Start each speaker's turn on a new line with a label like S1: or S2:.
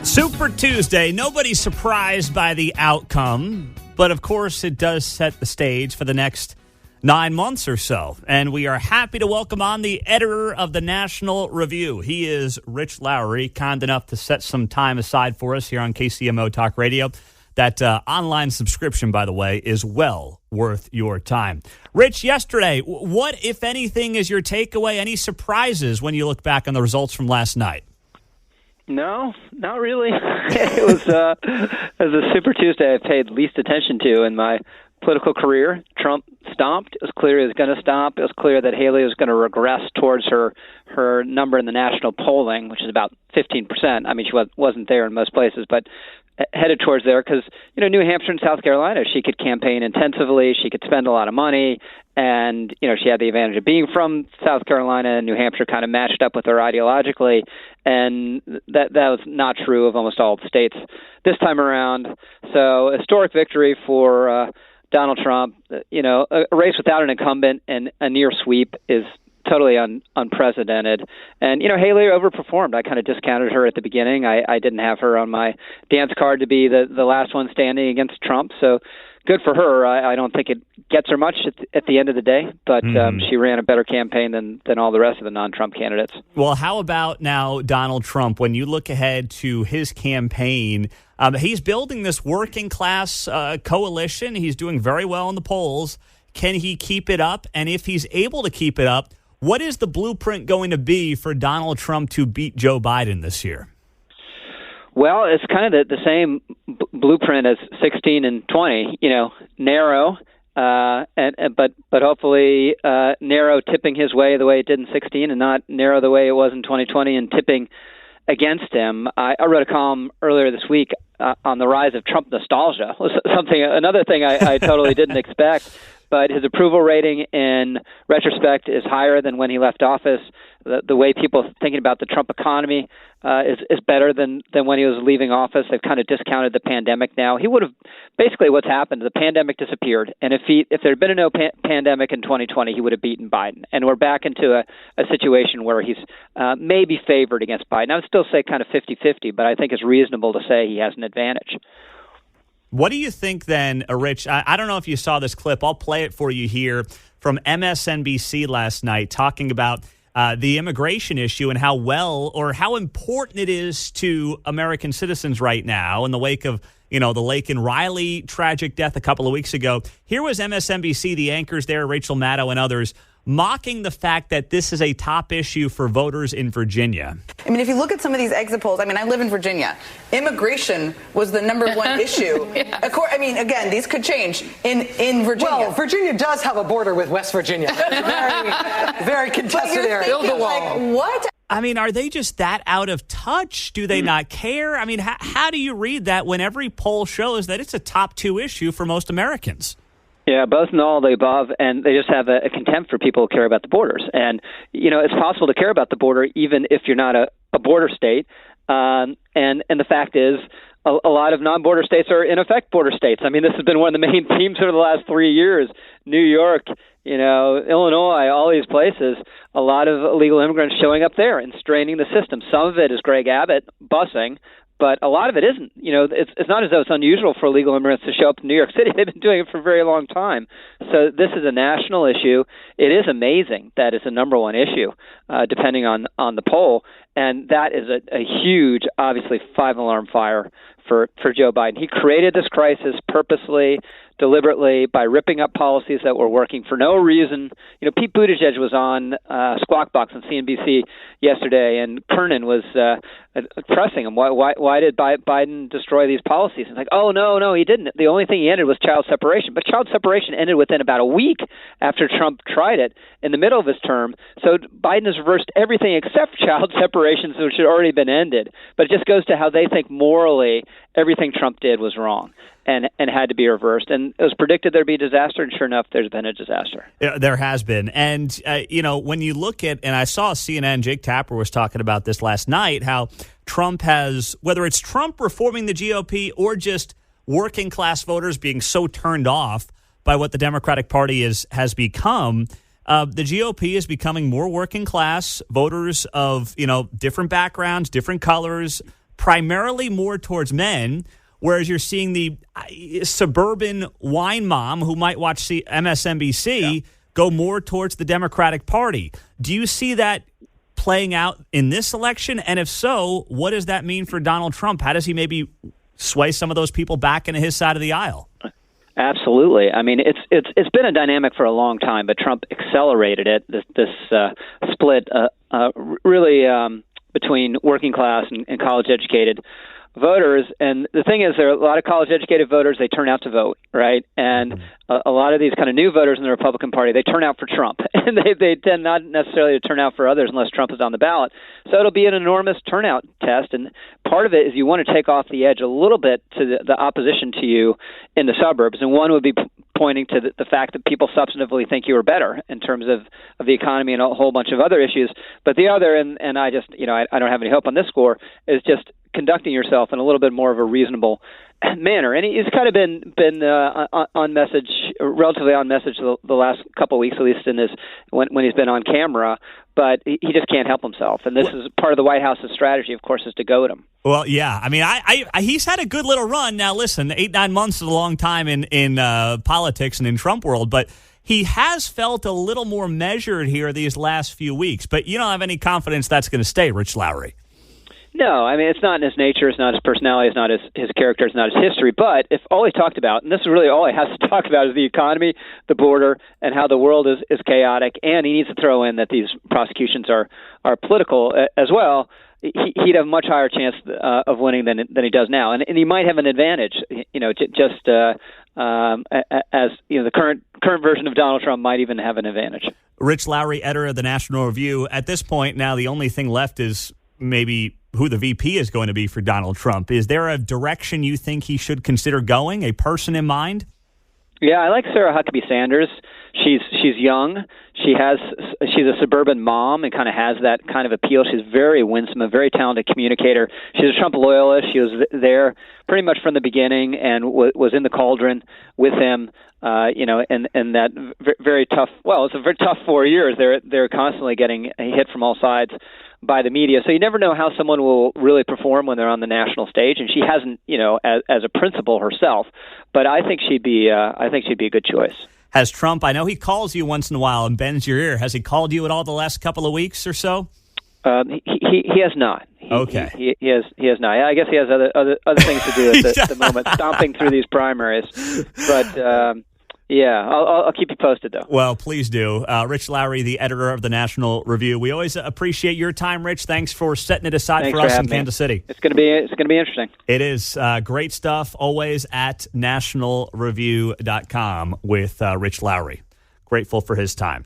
S1: Super Tuesday. Nobody's surprised by the outcome, but of course it does set the stage for the next 9 months or so. And we are happy to welcome on the editor of the National Review. He is Rich Lowry, kind enough to set some time aside for us here on KCMO Talk Radio. That online subscription, by the way, is well worth your time. Rich, yesterday, what, if anything, is your takeaway? Any surprises when you look back on the results from last night?
S2: No, not really. It was a Super Tuesday I paid least attention to in my political career. Trump stomped. It was clear he was going to stomp. It was clear that Haley was going to regress towards her number in the national polling, which is about 15%. I mean, she wasn't there in most places, but headed towards there because, New Hampshire and South Carolina, she could campaign intensively. She could spend a lot of money. And, she had the advantage of being from South Carolina, and New Hampshire kind of matched up with her ideologically. And that was not true of almost all the states this time around. So historic victory for Donald Trump. A race without an incumbent and a near sweep is totally unprecedented. And, Haley overperformed. I kind of discounted her at the beginning. I didn't have her on my dance card to be the last one standing against Trump. So good for her. I don't think it gets her much at the end of the day, but she ran a better campaign than all the rest of the non-Trump candidates.
S1: Well, how about now Donald Trump? When you look ahead to his campaign, he's building this working class coalition. He's doing very well in the polls. Can he keep it up? And if he's able to keep it up, what is the blueprint going to be for Donald Trump to beat Joe Biden this year?
S2: Well, it's kind of the same blueprint as 16 and 20. Narrow, but hopefully narrow, tipping his way the way it did in 16, and not narrow the way it was in 2020 and tipping against him. I wrote a column earlier this week on the rise of Trump nostalgia. Another thing I totally didn't expect. But his approval rating in retrospect is higher than when he left office. The way people are thinking about the Trump economy is better than when he was leaving office. They've kind of discounted the pandemic now. He would have basically what's happened. The pandemic disappeared, and if there had been no pandemic in 2020, he would have beaten Biden. And we're back into a situation where he's maybe favored against Biden. I would still say kind of 50-50, but I think it's reasonable to say he has an advantage.
S1: What do you think then, Rich? I don't know if you saw this clip. I'll play it for you here from MSNBC last night talking about the immigration issue and how important it is to American citizens right now in the wake of, the Laken Riley tragic death a couple of weeks ago. Here was MSNBC, the anchors there, Rachel Maddow and others, mocking the fact that this is a top issue for voters in Virginia.
S3: I mean, if you look at some of these exit polls, I live in Virginia. Immigration was the number one issue.
S4: Yeah.
S3: Again, these could change in Virginia.
S4: Well, Virginia does have a border with West Virginia. Very, very contested area.
S3: Build a wall. What?
S1: Are they just that out of touch? Do they not care? How do you read that when every poll shows that it's a top two issue for most Americans?
S2: Yeah, both and all of the above, and they just have a contempt for people who care about the borders. And, it's possible to care about the border even if you're not a border state. And the fact is, a lot of non-border states are, in effect, border states. This has been one of the main themes over the last 3 years. New York, Illinois, all these places, a lot of illegal immigrants showing up there and straining the system. Some of it is Greg Abbott busing, but a lot of it isn't. It's not as though it's unusual for illegal immigrants to show up in New York City. They've been doing it for a very long time. So this is a national issue. It is amazing that it's a number one issue, depending on the poll. And that is a huge, obviously, five-alarm fire for Joe Biden. He created this crisis purposely, deliberately, by ripping up policies that were working for no reason. Pete Buttigieg was on Squawk Box on CNBC yesterday, and Kernan was pressing him. Why did Biden destroy these policies? And it's like, oh, no, he didn't. The only thing he ended was child separation. But child separation ended within about a week after Trump tried it in the middle of his term. So Biden has reversed everything except child separations, which had already been ended. But it just goes to how they think morally everything Trump did was wrong and had to be reversed. And it was predicted there'd be a disaster, and sure enough, there's been a disaster.
S1: Yeah, there has been. And, when you look at, and I saw CNN, Jake Tapper was talking about this last night, how Trump has, whether it's Trump reforming the GOP or just working class voters being so turned off by what the Democratic Party has become, the GOP is becoming more working class, voters of, different backgrounds, different colors, primarily more towards men, whereas you're seeing the suburban wine mom who might watch MSNBC go more towards the Democratic Party. Do you see that playing out in this election? And if so, what does that mean for Donald Trump? How does he maybe sway some of those people back into his side of the aisle?
S2: Absolutely. I mean, it's been a dynamic for a long time, but Trump accelerated it. This split really between working class and college educated voters. And the thing is, there are a lot of college-educated voters, they turn out to vote, right? And a lot of these kind of new voters in the Republican Party, they turn out for Trump. And they tend not necessarily to turn out for others unless Trump is on the ballot. So it'll be an enormous turnout test. And part of it is you want to take off the edge a little bit to the opposition to you in the suburbs. And one would be pointing to the fact that people substantively think you are better in terms of the economy and a whole bunch of other issues. But the other, and I just, I don't have any hope on this score, is just conducting yourself in a little bit more of a reasonable manner. And he's kind of been on message, relatively on message the last couple of weeks, at least in his when he's been on camera. But he just can't help himself. And this is part of the White House's strategy, of course, is to goad him.
S1: Well, yeah. I mean, he's had a good little run. Now, listen, 8-9 months is a long time in politics and in Trump world, but he has felt a little more measured here these last few weeks. But you don't have any confidence that's going to stay, Rich Lowry.
S2: No, I mean, it's not in his nature, it's not his personality, it's not his character, it's not his history. But if all he talked about, and this is really all he has to talk about, is the economy, the border, and how the world is chaotic, and he needs to throw in that these prosecutions are political as well, he'd have a much higher chance of winning than he does now. And he might have an advantage, just as the current version of Donald Trump might even have an advantage.
S1: Rich Lowry, editor of the National Review. At this point now, the only thing left is maybe who the VP is going to be for Donald Trump. Is there a direction you think he should consider going, a person in mind?
S2: Yeah, I like Sarah Huckabee Sanders. She's young. She's a suburban mom and kind of has that kind of appeal. She's very winsome, a very talented communicator. She's a Trump loyalist. She was there pretty much from the beginning and was in the cauldron with him. And that very tough. Well, it's a very tough 4 years. They're constantly getting hit from all sides by the media. So you never know how someone will really perform when they're on the national stage. And she hasn't, as a principal herself. But I think she'd be a good choice.
S1: Has Trump, I know he calls you once in a while and bends your ear. Has he called you at all the last couple of weeks or so?
S2: He has not.
S1: Okay.
S2: He has not. I guess he has other things to do at the moment, stomping through these primaries. But yeah, I'll keep you posted, though.
S1: Well, please do. Rich Lowry, the editor of the National Review. We always appreciate your time, Rich. Thanks for setting it aside for us in Kansas City.
S2: It's going to be interesting.
S1: It is great stuff. Always at nationalreview.com with Rich Lowry. Grateful for his time.